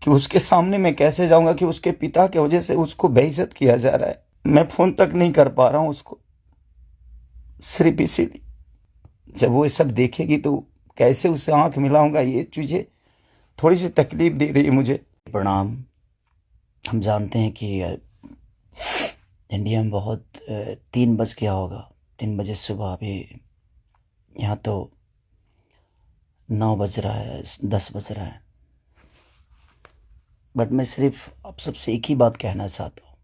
कि उसके सामने मैं कैसे जाऊंगा कि उसके पिता के वजह से उसको बेइज्जत किया जा रहा है। मैं फोन तक नहीं कर पा रहा हूँ उसको, सिर्फ इसीलिए। जब वो ये सब देखेगी तो कैसे उससे आंख मिलाऊंगा, ये चीजें थोड़ी सी तकलीफ दे रही है मुझे। प्रणाम। हम जानते हैं कि इंडिया में बहुत 3 बज गया होगा, 3 बजे सुबह। अभी यहाँ तो 9 बज रहा है, 10 बज रहा है। बट मैं सिर्फ आप सबसे एक ही बात कहना चाहता हूँ,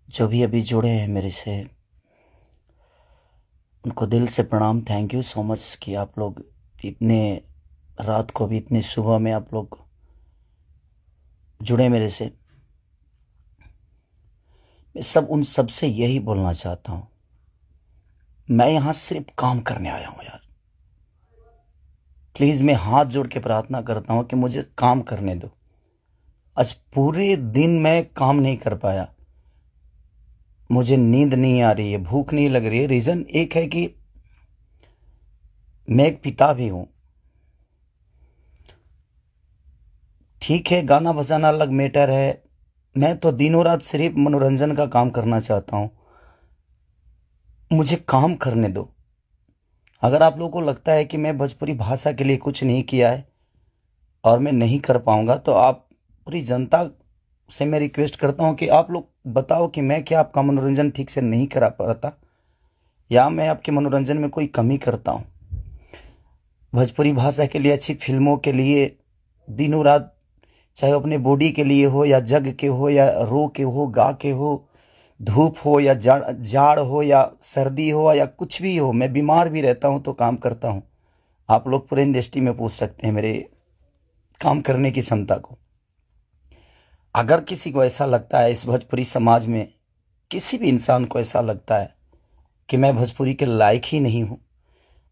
जो भी अभी जुड़े हैं मेरे से, उनको दिल से प्रणाम। थैंक यू सो मच कि आप लोग इतने रात को भी, इतने सुबह में आप लोग जुड़े मेरे से। मैं उन सब से यही बोलना चाहता हूँ, मैं यहाँ सिर्फ काम करने आया हूँ यार। प्लीज़ मैं हाथ जोड़ के प्रार्थना करता हूँ कि मुझे काम करने दो। आज पूरे दिन मैं काम नहीं कर पाया, मुझे नींद नहीं आ रही है, भूख नहीं लग रही है। रीज़न एक है कि मैं एक पिता भी हूँ। ठीक है, गाना बजाना अलग मैटर है, मैं तो दिनों रात सिर्फ मनोरंजन का काम करना चाहता हूँ। मुझे काम करने दो। अगर आप लोगों को लगता है कि मैं भोजपुरी भाषा के लिए कुछ नहीं किया है और मैं नहीं कर पाऊंगा, तो आप पूरी जनता से मैं रिक्वेस्ट करता हूं कि आप लोग बताओ कि मैं क्या आपका मनोरंजन ठीक से नहीं करा पाता, या मैं आपके मनोरंजन में कोई कमी करता हूं। भोजपुरी भाषा के लिए, अच्छी फिल्मों के लिए दिनों रात, चाहे वो अपने बॉडी के लिए हो या जग के हो या रो के हो, गा के हो, धूप हो या जाड़ जाड़ हो या सर्दी हो या कुछ भी हो, मैं बीमार भी रहता हूं तो काम करता हूं। आप लोग पूरे इंडस्ट्री में पूछ सकते हैं मेरे काम करने की क्षमता को। अगर किसी को ऐसा लगता है, इस भोजपुरी समाज में किसी भी इंसान को ऐसा लगता है कि मैं भोजपुरी के लायक ही नहीं हूँ,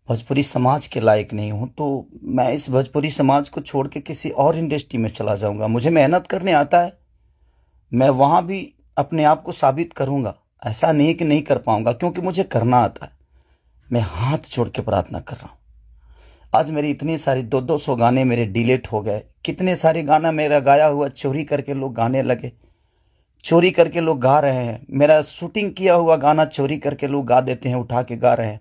भोजपुरी समाज के लायक नहीं हूँ, तो मैं इस भोजपुरी समाज को छोड़ के किसी और इंडस्ट्री में चला जाऊंगा। मुझे मेहनत करने आता है, मैं वहाँ भी अपने आप को साबित करूंगा। ऐसा नहीं कि नहीं कर पाऊंगा, क्योंकि मुझे करना आता है। मैं हाथ जोड़ के प्रार्थना कर रहा हूँ। आज मेरी इतनी सारी 200 गाने मेरे डिलीट हो गए। कितने सारे गाना मेरा गाया हुआ चोरी करके लोग गाने लगे, चोरी करके लोग गा रहे हैं। मेरा शूटिंग किया हुआ गाना चोरी करके लोग गा देते हैं, उठा के गा रहे हैं।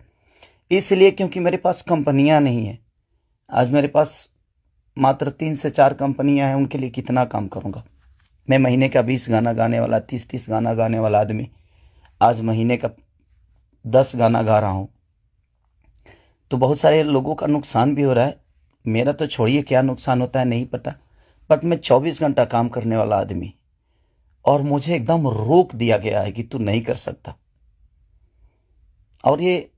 इसलिए क्योंकि मेरे पास कंपनियां नहीं है। आज मेरे पास मात्र 3 से 4 कंपनियां हैं, उनके लिए कितना काम करूंगा मैं। महीने का 20 गाना गाने वाला, 30 गाना गाने वाला आदमी आज महीने का 10 गाना गा रहा हूं, तो बहुत सारे लोगों का नुकसान भी हो रहा है। मेरा तो छोड़िए, क्या नुकसान होता है नहीं पता। बट मैं 24 घंटा काम करने वाला आदमी, और मुझे एकदम रोक दिया गया है कि तू नहीं कर सकता। और ये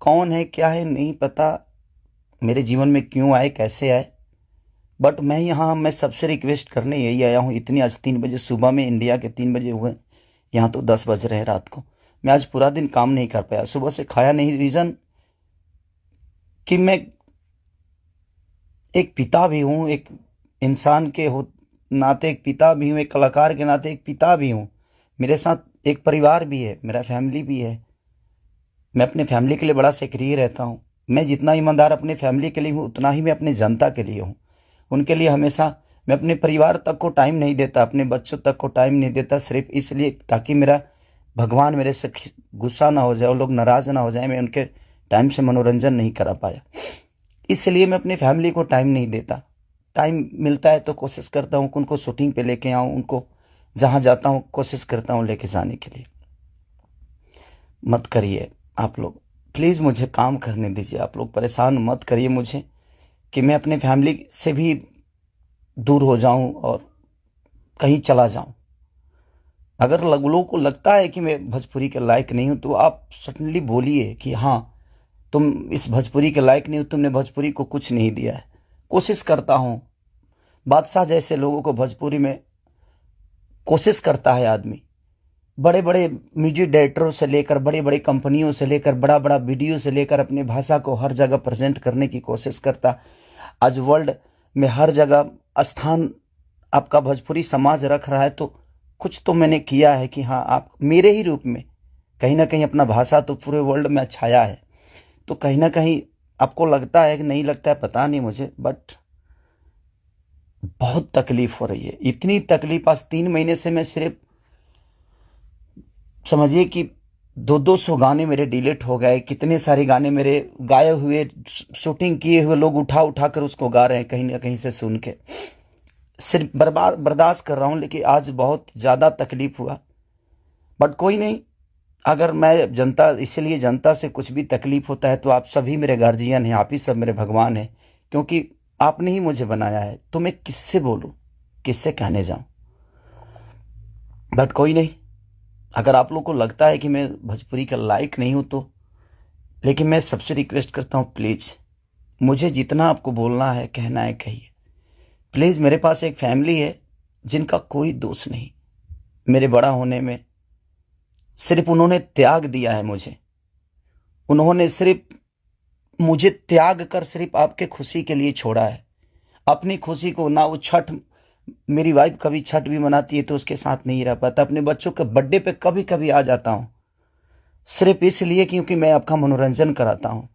कौन है, क्या है, नहीं पता, मेरे जीवन में क्यों आए, कैसे आए। बट मैं सबसे रिक्वेस्ट करने यही आया हूँ। इतनी आज 3 बजे सुबह में, इंडिया के 3 बजे हुए, यहाँ तो 10 बज रहे हैं रात को। मैं आज पूरा दिन काम नहीं कर पाया, सुबह से खाया नहीं। रीज़न कि मैं एक पिता भी हूँ, एक इंसान के हो नाते एक पिता भी हूँ, एक कलाकार के नाते एक पिता भी हूँ। मेरे साथ एक परिवार भी है, मेरा फैमिली भी है। मैं अपने फैमिली के लिए बड़ा सक्रिय रहता हूँ। मैं जितना ईमानदार अपने फैमिली के लिए हूँ, उतना ही मैं अपने जनता के लिए हूँ। उनके लिए हमेशा मैं अपने परिवार तक को टाइम नहीं देता, अपने बच्चों तक को टाइम नहीं देता, सिर्फ इसलिए ताकि मेरा भगवान मेरे से गुस्सा ना हो जाए, वो लोग नाराज़ ना हो जाए, मैं उनके टाइम से मनोरंजन नहीं करा पाया। इसलिए मैं अपनी फैमिली को टाइम नहीं देता। टाइम मिलता है तो कोशिश करता हूँ कि उनको शूटिंग पे लेके आऊँ, उनको जहाँ जाता हूँ कोशिश करता हूँ लेके जाने के लिए। मत करिए आप लोग, प्लीज़ मुझे काम करने दीजिए। आप लोग परेशान मत करिए मुझे कि मैं अपने फैमिली से भी दूर हो जाऊं और कहीं चला जाऊं। अगर लोगों को लगता है कि मैं भोजपुरी के लायक नहीं हूं, तो आप सडनली बोलिए कि हाँ, तुम इस भोजपुरी के लायक नहीं हो, तुमने भोजपुरी को कुछ नहीं दिया है। कोशिश करता हूं। बादशाह जैसे लोगों को भोजपुरी में कोशिश करता है आदमी। बड़े बड़े म्यूजिक डायरेक्टरों से लेकर, बड़े बड़े कंपनियों से लेकर, बड़ा बड़ा वीडियो से लेकर अपने भाषा को हर जगह प्रेजेंट करने की कोशिश करता। आज वर्ल्ड में हर जगह स्थान आपका भोजपुरी समाज रख रहा है, तो कुछ तो मैंने किया है कि हाँ, आप मेरे ही रूप में कहीं ना कहीं अपना भाषा तो पूरे वर्ल्ड में छाया है। तो कहीं ना कहीं आपको लगता है कि नहीं लगता है, पता नहीं मुझे, बट बहुत तकलीफ हो रही है, इतनी तकलीफ। आज 3 महीने से मैं सिर्फ समझिए कि 200 गाने मेरे डिलीट हो गए, कितने सारे गाने मेरे गाए हुए, शूटिंग किए हुए लोग उठा उठा कर उसको गा रहे हैं कहीं ना कहीं से सुन के। सिर्फ बर्बाद बर्दाश्त कर रहा हूं, लेकिन आज बहुत ज़्यादा तकलीफ हुआ। बट कोई नहीं, अगर मैं जनता, इसीलिए जनता से कुछ भी तकलीफ होता है तो आप सभी मेरे गार्जियन हैं, आप ही सब मेरे भगवान हैं, क्योंकि आपने ही मुझे बनाया है। तो मैं किससे बोलूं, किससे कहने जाऊं। बट कोई नहीं, अगर आप लोग को लगता है कि मैं भोजपुरी का लायक नहीं हूं तो, लेकिन मैं सबसे रिक्वेस्ट करता हूं, प्लीज़ मुझे जितना आपको बोलना है, कहना है, कहिए। प्लीज़, मेरे पास एक फैमिली है जिनका कोई दोष नहीं मेरे बड़ा होने में। सिर्फ उन्होंने त्याग दिया है मुझे, उन्होंने सिर्फ मुझे त्याग कर सिर्फ आपके खुशी के लिए छोड़ा है। अपनी खुशी को ना, वो छठ, मेरी वाइफ कभी छठ भी मनाती है तो उसके साथ नहीं रह पाता। अपने बच्चों के बर्थडे पे कभी कभी आ जाता हूँ, सिर्फ इसलिए क्योंकि मैं आपका मनोरंजन कराता हूँ,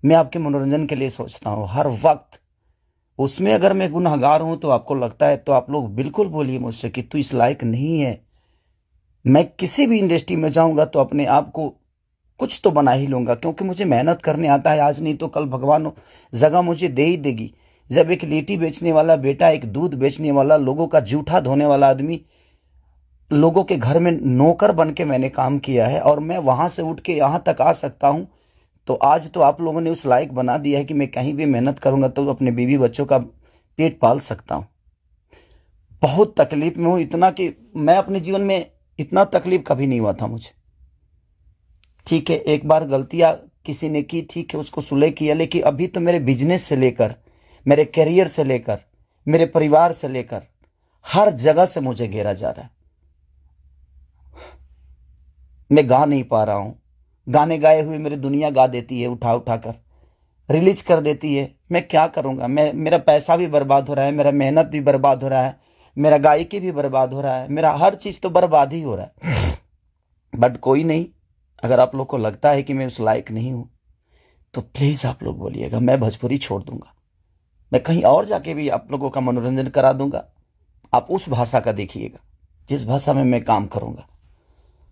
मैं आपके मनोरंजन के लिए सोचता हूँ हर वक्त। उसमें अगर मैं गुनहगार हूं तो आपको लगता है तो आप लोग बिल्कुल बोलिए मुझसे कि तू इस लायक नहीं है। मैं किसी भी इंडस्ट्री में जाऊंगा तो अपने आप को कुछ तो बना ही लूंगा, क्योंकि मुझे मेहनत करने आता है। आज नहीं तो कल भगवान जगह मुझे दे ही देगी। जब एक लिट्टी बेचने वाला बेटा, एक दूध बेचने वाला, लोगों का जूठा धोने वाला आदमी, लोगों के घर में नौकर बन के मैंने काम किया है और मैं वहां से उठ के यहां तक आ सकता हूं, तो आज तो आप लोगों ने उस लायक बना दिया है कि मैं कहीं भी मेहनत करूंगा तो अपने बीवी बच्चों का पेट पाल सकता हूं। बहुत तकलीफ में हूं, इतना कि मैं अपने जीवन में इतना तकलीफ कभी नहीं हुआ था मुझे। ठीक है, एक बार गलतियां किसी ने की, ठीक है, उसको सुलह किया, लेकिन अभी तो मेरे बिजनेस से लेकर, मेरे करियर से लेकर, मेरे परिवार से लेकर हर जगह से मुझे घेरा जा रहा है। मैं गा नहीं पा रहा हूं। गाने गाए हुए मेरी दुनिया गा देती है, उठा उठा कर रिलीज कर देती है। मैं क्या करूंगा, मेरा पैसा भी बर्बाद हो रहा है, मेरा मेहनत भी बर्बाद हो रहा है, मेरा गायकी भी बर्बाद हो रहा है, मेरा हर चीज तो बर्बाद ही हो रहा है। बट कोई नहीं, अगर आप लोग को लगता है कि मैं उस लायक नहीं हूं तो प्लीज आप लोग बोलिएगा, मैं भोजपुरी छोड़ दूंगा। मैं कहीं और जाके भी आप लोगों का मनोरंजन करा दूंगा। आप उस भाषा का देखिएगा जिस भाषा में मैं काम करूंगा।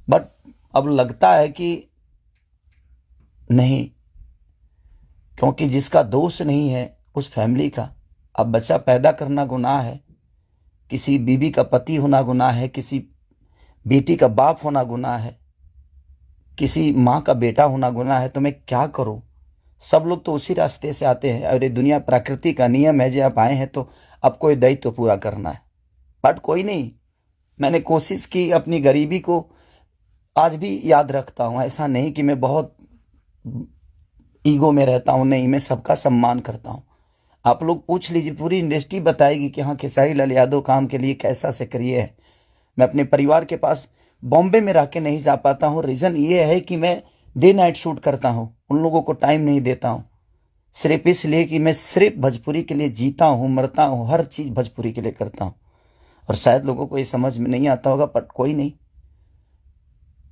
बट अब लगता है कि नहीं, क्योंकि जिसका दोष नहीं है उस फैमिली का, अब बच्चा पैदा करना गुनाह है, किसी बीवी का पति होना गुनाह है, किसी बेटी का बाप होना गुनाह है, किसी माँ का बेटा होना गुनाह है। तो मैं क्या करूं। सब लोग तो उसी रास्ते से आते हैं और ये दुनिया प्रकृति का नियम है, जो आप आए हैं तो आपको ये दायित्व पूरा करना है। बट कोई नहीं, मैंने कोशिश की, अपनी गरीबी को आज भी याद रखता हूं। ऐसा नहीं कि मैं बहुत ईगो में रहता हूं, नहीं, मैं सबका सम्मान करता हूं। आप लोग पूछ लीजिए, पूरी इंडस्ट्री बताएगी कि हाँ, खेसारी लाल यादव काम के लिए कैसा से करिए है। मैं अपने परिवार के पास बॉम्बे में रह के नहीं जा पाता हूँ। रीज़न ये है कि मैं डे नाइट शूट करता हूँ, उन लोगों को टाइम नहीं देता हूँ, सिर्फ इसलिए कि मैं सिर्फ भोजपुरी के लिए जीता हूँ, मरता हूँ, हर चीज़ भोजपुरी के लिए करता हूँ। और शायद लोगों को ये समझ में नहीं आता होगा, पर कोई नहीं,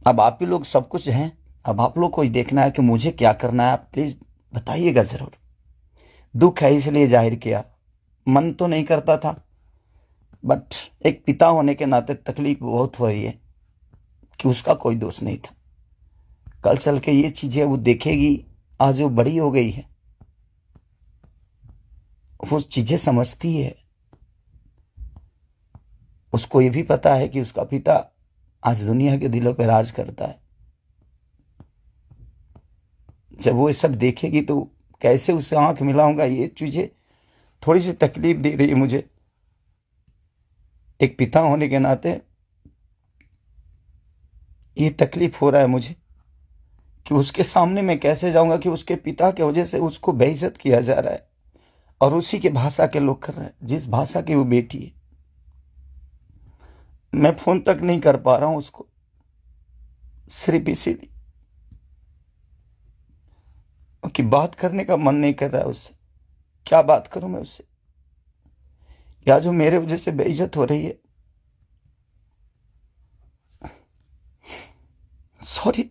अब आप ही लोग सब कुछ हैं। अब आप लोग को ही देखना है कि मुझे क्या करना है। आप प्लीज़ बताइएगा ज़रूर। दुख है इसलिए जाहिर किया, मन तो नहीं करता था, बट एक पिता होने के नाते तकलीफ बहुत हो रही है कि उसका कोई दोष नहीं था। कल चल के ये चीज़ें वो देखेगी, आज वो बड़ी हो गई है, वो चीज़ें समझती है। उसको ये भी पता है कि उसका पिता आज दुनिया के दिलों पर राज करता है। जब वो ये सब देखेगी तो कैसे उससे आंख मिलाऊंगा, ये चीज़ें थोड़ी सी तकलीफ दे रही है मुझे। एक पिता होने के नाते ये तकलीफ हो रहा है मुझे कि उसके सामने मैं कैसे जाऊंगा कि उसके पिता की वजह से उसको बेइज्जत किया जा रहा है और उसी के भाषा के लोग कर रहे हैं, जिस भाषा की वो बेटी है। मैं फोन तक नहीं कर पा रहा हूं उसको, सिर्फ इसीलिए कि बात करने का मन नहीं कर रहा है उससे। क्या बात करूं मैं उससे, या जो मेरे वजह से बेइज्जत हो रही है। सॉरी।